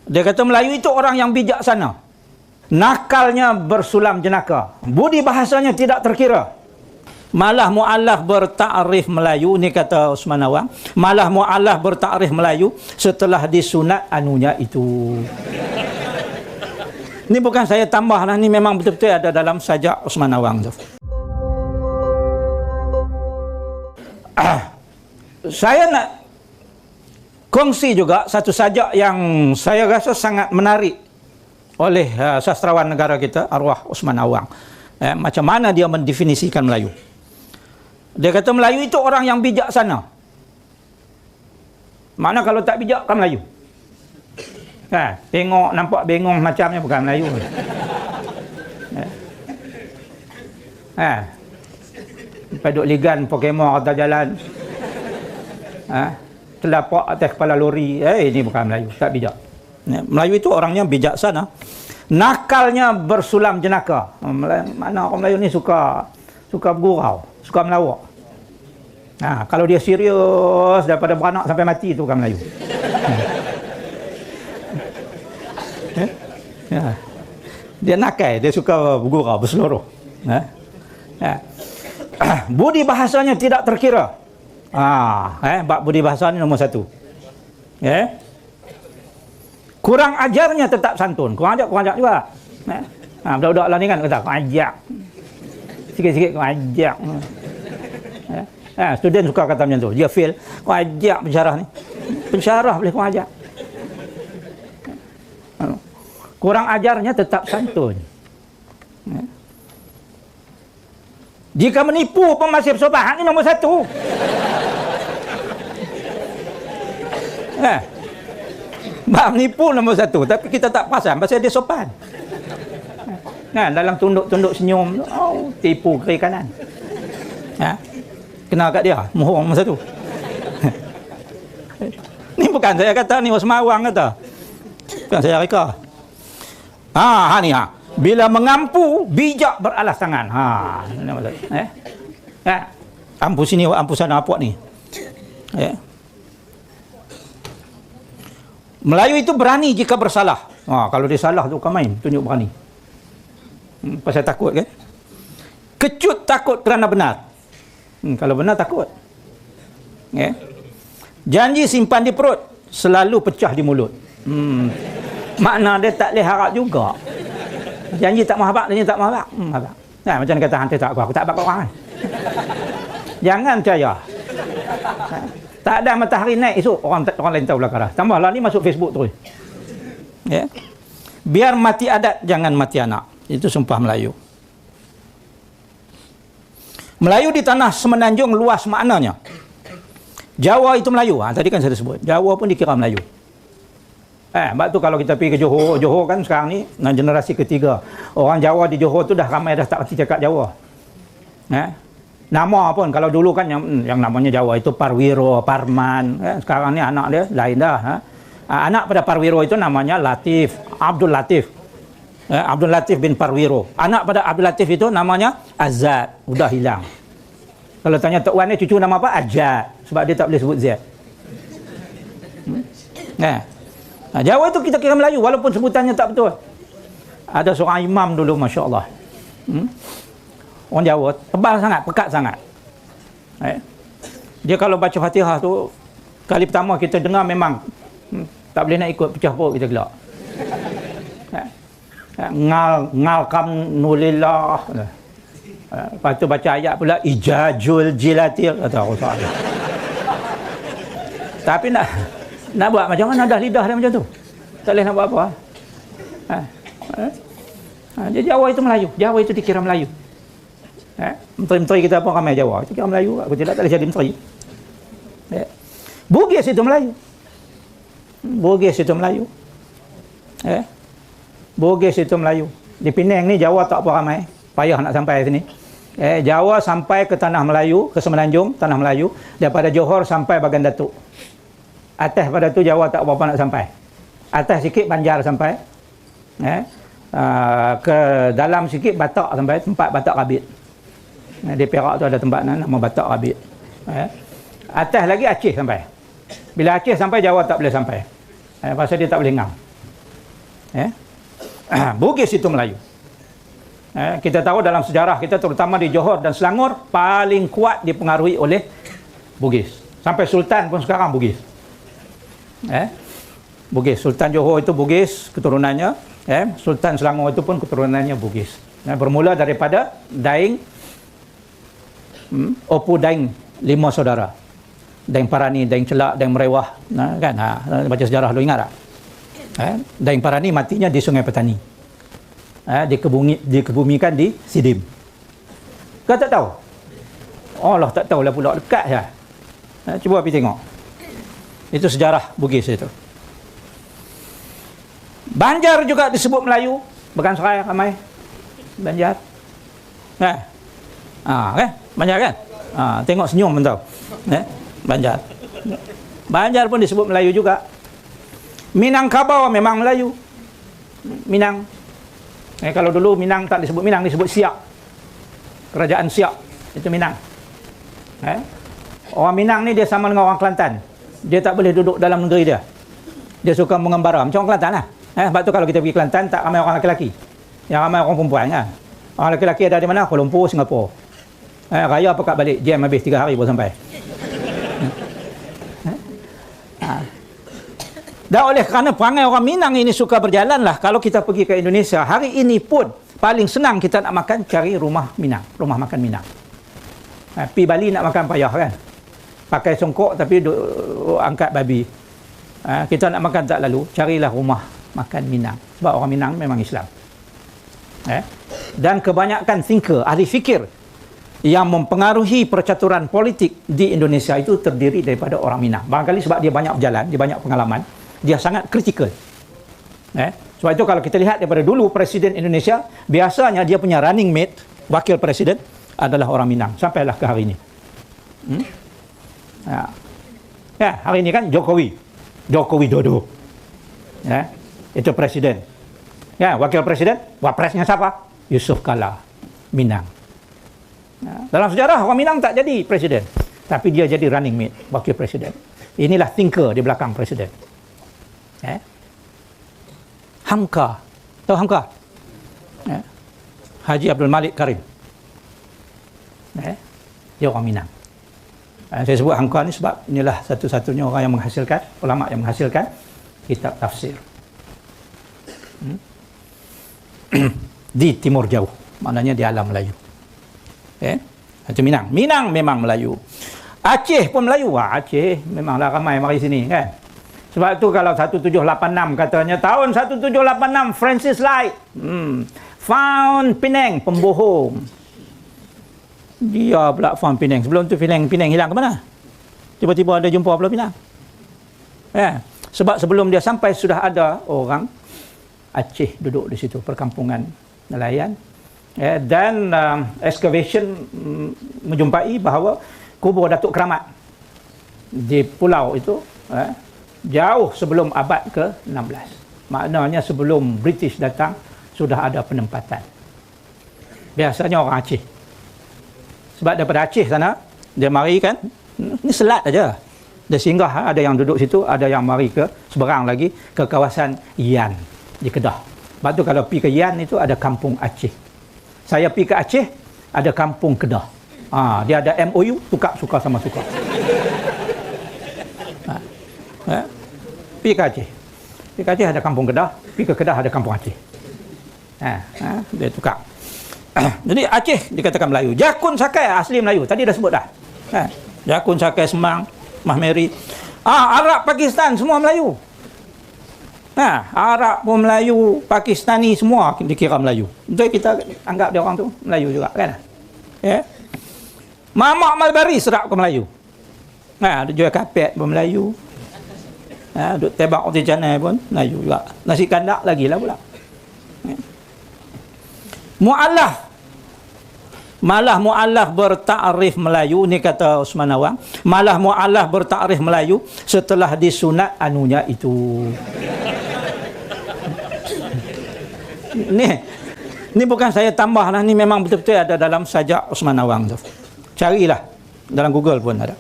Dia kata Melayu itu orang yang bijaksana. Nakalnya bersulam jenaka. Budi bahasanya tidak terkira. Malah mu'allaf bertakrif Melayu, ni kata Osman Awang, malah mu'allaf bertakrif Melayu setelah disunat anunya itu. Ni bukan saya tambah lah, ni memang betul-betul ada dalam sajak Osman Awang tu. Saya nak kongsi juga satu sajak yang saya rasa sangat menarik oleh sastrawan negara kita, arwah Osman Awang. Macam mana dia mendefinisikan Melayu. Dia kata Melayu itu orang yang bijaksana. Mana kalau tak bijak kan Melayu? Tengok nampak bengong macamnya bukan Melayu. Sampai duk ligan Pokemon atas jalan. Telapak atas kepala lori. Ini bukan Melayu, tak bijak. Melayu itu orangnya bijaksana. Nakalnya bersulam jenaka. Mana orang Melayu ni suka bergurau, suka melawak. Kalau dia serius daripada beranak sampai mati, itu bukan Melayu. Dia nakal, dia suka bergurau, berseluruh. Budi bahasanya tidak terkira. Bab budi bahasa ni nombor satu. Kurang ajarnya tetap santun. Kurang ajar juga. Budak-budak lah ni kan kata kurang ajar. Sikit-sikit kurang ajar. Student suka kata macam tu. Dia fail. Kurang ajar pensyarah ni. Pensyarah boleh kurang ajar. Kurang ajarnya tetap santun. Jika menipu pun masih bersopan. Ini nombor satu. Bab menipu nombor satu. Tapi kita tak perasan pasal dia sopan. Dalam tunduk-tunduk senyum, tipu kiri kanan. Kenal kat dia, mohon nombor satu. Ni bukan saya kata, ni Osman Awang kata. Bukan saya reka. Ni bila mengampu, bijak beralas tangan. Ampu sini, ampu sana, apa ni? Melayu itu berani jika bersalah. Kalau dia salah tu bukan main, tunjuk berani. Pasal takut kan? Kecut takut kerana benar. Kalau benar takut. Janji simpan di perut, selalu pecah di mulut. Makna dia tak boleh harap juga. Janji tak mau habaq, janji tak mau habaq. Macam dia kata hantar tak aku tak habaq orang kan. Jangan percaya. Tak ada matahari naik esok orang lain tahu belakang. Tambahlah ni masuk Facebook terus. Biar mati adat jangan mati anak. Itu sumpah Melayu. Melayu di tanah semenanjung luas maknanya. Jawa itu Melayu. Tadi kan saya sebut. Jawa pun dikira Melayu. Sebab tu kalau kita pergi ke Johor, Johor kan sekarang ni generasi ketiga. Orang Jawa di Johor tu dah ramai dah tak reti cakap Jawa. Nama pun kalau dulu kan yang namanya Jawa itu Parwiro, Parman. Sekarang ni anak dia lain dah. Anak pada Parwiro itu namanya Latif, Abdul Latif. Abdul Latif bin Parwiro. Anak pada Abdul Latif itu namanya Azad. Udah hilang. Kalau tanya Tok Wan ni cucu nama apa? Ajad. Sebab dia tak boleh sebut Z. Jawa itu kita kira Melayu walaupun sebutannya tak betul. Ada seorang imam dulu, Masya Allah. Orang Jawa tebal sangat, pekat sangat. Dia kalau baca Fatihah tu kali pertama kita dengar memang tak boleh nak ikut, pecah perut kita gelak. Ngalkam nulillah. Lepas tu baca ayat pula Ijajul Jilatil kata Rasul. Tapi nak buat macam mana, dah lidah dia macam tu. Tak boleh nak buat apa. Jadi Jawa itu Melayu. Jawa itu dikira Melayu. Menteri-menteri kita pun ramai Jawa. Itu kira Melayu. Aku tidak boleh jadi menteri. Bugis itu Melayu. Bugis itu Melayu. Bugis itu Melayu. Di Penang ni Jawa tak apa ramai. Payah nak sampai sini. Jawa sampai ke Tanah Melayu, ke Semenanjung, Tanah Melayu. Daripada Johor sampai Bagan Datuk. Atas pada tu Jawa tak berapa nak sampai. Atas sikit Banjar sampai. Ke dalam sikit Batak sampai, tempat Batak Rabit. Di Perak tu ada tempat nama Batak Rabit. Atas lagi Aceh sampai. Bila Aceh sampai, Jawa tak boleh sampai. Pasal dia tak boleh ngam. Bugis itu Melayu. Kita tahu dalam sejarah kita, terutama di Johor dan Selangor, paling kuat dipengaruhi oleh Bugis. Sampai Sultan pun sekarang Bugis. Bugis. Sultan Johor itu Bugis keturunannya. Sultan Selangor itu pun keturunannya Bugis. Bermula daripada Daeng, Opu Daeng 5 saudara. Daeng Parani, Daeng Celak, Daeng Merewah. Baca sejarah lu ingat tak? Daeng Parani matinya di Sungai Petani. Dikebumikan di Sidim. Kau tak tahu? Allah tak tahulah pula, dekat je. Cuba pergi tengok. Itu sejarah Bugis itu. Banjar juga disebut Melayu. Bukan Serai ramai. Banjar. Banjar kan? Tengok senyum pun tahu. Banjar. Banjar pun disebut Melayu juga. Minangkabau memang Melayu. Minang. Kalau dulu Minang tak disebut Minang, disebut Siak. Kerajaan Siak. Itu Minang. Orang Minang ni dia sama dengan orang Kelantan. Dia tak boleh duduk dalam negeri dia. Dia suka mengembara. Macam orang Kelantan lah. Sebab tu kalau kita pergi Kelantan, tak ramai orang lelaki. Yang ramai orang perempuan kan. Orang lelaki ada di mana? Kuala Lumpur, Singapura. Raya pekat balik. Jam habis 3 hari baru sampai. Dan oleh kerana perangai orang Minang ini suka berjalan lah. Kalau kita pergi ke Indonesia, hari ini pun paling senang kita nak makan, cari rumah Minang. Rumah makan Minang. Pergi Bali nak makan payah kan. Pakai songkok tapi angkat babi. Kita nak makan tak lalu, carilah rumah makan Minang. Sebab orang Minang memang Islam. Dan kebanyakan thinker, ahli fikir yang mempengaruhi percaturan politik di Indonesia itu terdiri daripada orang Minang. Barangkali sebab dia banyak berjalan, dia banyak pengalaman, dia sangat kritikal. Sebab itu kalau kita lihat daripada dulu Presiden Indonesia, biasanya dia punya running mate, wakil presiden adalah orang Minang. Sampailah ke hari ini. Hari ini kan Jokowi Dodo. Itu presiden. Wakil presiden, wapresnya siapa? Yusuf Kala, Minang. Dalam sejarah orang Minang tak jadi presiden, tapi dia jadi running mate, wakil presiden. Inilah thinker di belakang presiden. Hamka, tahu Hamka? Haji Abdul Malik Karim. Dia orang Minang. Saya sebut Hamka ni sebab inilah satu-satunya orang yang menghasilkan, ulama yang menghasilkan kitab tafsir di Timur Jauh, maknanya di alam Melayu. Itu Minang. Minang memang Melayu. Aceh pun Melayu. Aceh memanglah ramai mari sini kan. Sebab tu kalau 1786 katanya, tahun 1786 Francis Light found Penang, pembohong. Dia pula found Penang. Sebelum tu Penang hilang ke mana? Tiba-tiba ada jumpa Pulau Pinang. Sebab sebelum dia sampai sudah ada orang Aceh duduk di situ, perkampungan nelayan. Dan excavation menjumpai bahawa kubur Datuk Keramat di pulau itu jauh sebelum abad ke-16. Maknanya sebelum British datang sudah ada penempatan. Biasanya orang Aceh. Sebab daripada Aceh sana dia mari kan, ni selat aja. Dia singgah, ada yang duduk situ, ada yang mari ke seberang lagi ke kawasan Yan di Kedah. Sebab tu kalau pergi ke Yan itu ada kampung Aceh. Saya pergi ke Aceh, ada kampung Kedah. Dia ada MOU, tukar suka sama suka. Pergi ke Aceh. Pergi ke Aceh ada kampung Kedah, pergi ke Kedah ada kampung Aceh. Dia tukar. Jadi Aceh dikatakan Melayu. Jakun Sakai asli Melayu. Tadi dah sebut dah. Jakun Sakai Semang, Mahmeri. Arab Pakistan semua Melayu. Arab pun Melayu, Pakistani semua dikira Melayu. Jadi kita anggap dia orang tu Melayu juga kan. Mamak Malbari sedap ke Melayu. Dia jual kapet pun Melayu. Duk tebak roti canai pun Melayu juga. Nasi kandak lagi lah pula. Mu'allaf. Malah mu'allaf bertakrif Melayu, ni kata Osman Awang. Malah mu'allaf bertakrif Melayu setelah disunat anunya itu. Ni bukan saya tambah lah, ni memang betul-betul ada dalam sajak Osman Awang tu. Carilah dalam Google pun ada.